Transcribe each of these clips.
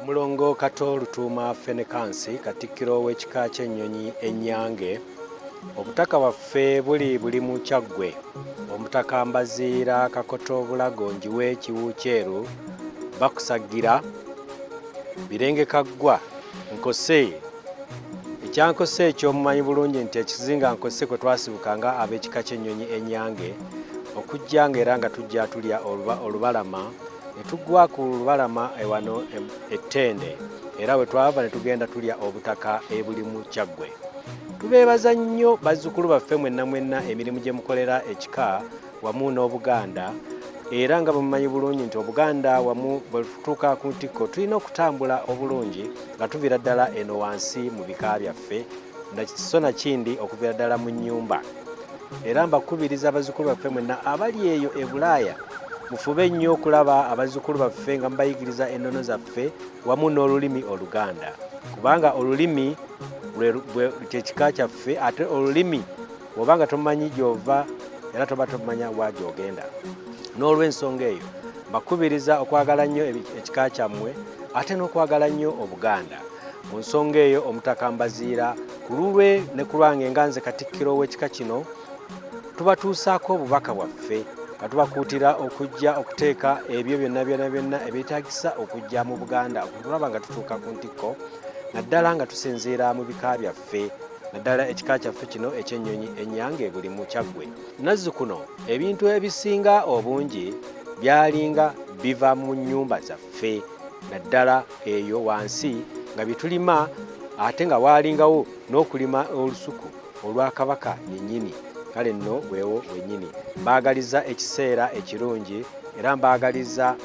Omulongo Kato Lutuuma Fenekansi, Katikkiro w'ekika ky'ennyonyi Ennyange. Obutaka bwaffe buli mu Kyaggwe. Omutaka Mbaziira Kakoto Bulago njiwe Kiwu Kyeru bakusagira Birenge Kaggwa Nkose. Ekyankose ekyo mumanyi bulungi nti ekizinga Nkose kwe twasibukanga ab'ekika ky'ennyonyi Ennyange okujjanga era nga tujja tulya olubalama ne tuggwa ku lubalama ewano ettende era bwe twava ne tugenda tulya obutaka ebuli mu Kyaggwe. Tubeebaza nnyo bazzukulu baffe mwenna emirimu gye mukolera ekika wamu n'Obuganda era nga bamumanyi bulungi nti Obuganda wamu bwe tutuuka ku ntikko tulina okutambula obulungi nga tuviira ddala eno wansi mu bika byaffe so nakindi okuviira ddala mu nnyumba. Era mbakubiriza abazzukulu baffe mwenna abali eyo e Bulaaya mufube nnyo okulaba abazzukulu baffe nga mubayigiriza ennono zaffe wamu n'olulimi Oluganda kubanga olulimi kyekika kyaffe ate olulimi obanga tomanyi gy'ova era toba tomanya wa gy'ogenda. N'olw'ensonga eyo mbakubiriza okwagala nnyo ekika kyammwe ate n'okwagala nnyo Obuganda. Mu nsonga eyo Omutaka Mbaziira ku lulwe ne ku lwange nga nze Katikkiro w'ekika kino tubatuusaako obubaka bwaffe nga tubakuutira okujja okuteeka ebyo byonna ebyetaagisa okujja mu Buganda okulaba nga tutuuka ku ntikko naddala nga tusinziira mu bika byaffe naddala ekika kyaffe kino eky'ennyonyi Ennyange buli mu Kyaggwe. Nazzukuno ebintu ebisinga obungi byalinga biva mu nnyumba zaffe naddala eyo wansi nga bitulima ate nga waalingawo n'okulima olusuku olwa Kabaka yennyini. Kale nno bwewo wennyini mbaagaliza ekiseera ekirungi era mbaagaliza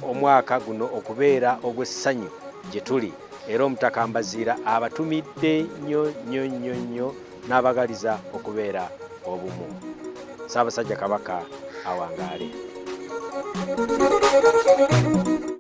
omwaka guno okubeera ogw'essanyu gye tuli era Omutaka Mbaziira abatumidde nnyo n'abagaliza okubeera obumu. Ssaabasajja Kabaka awangaale.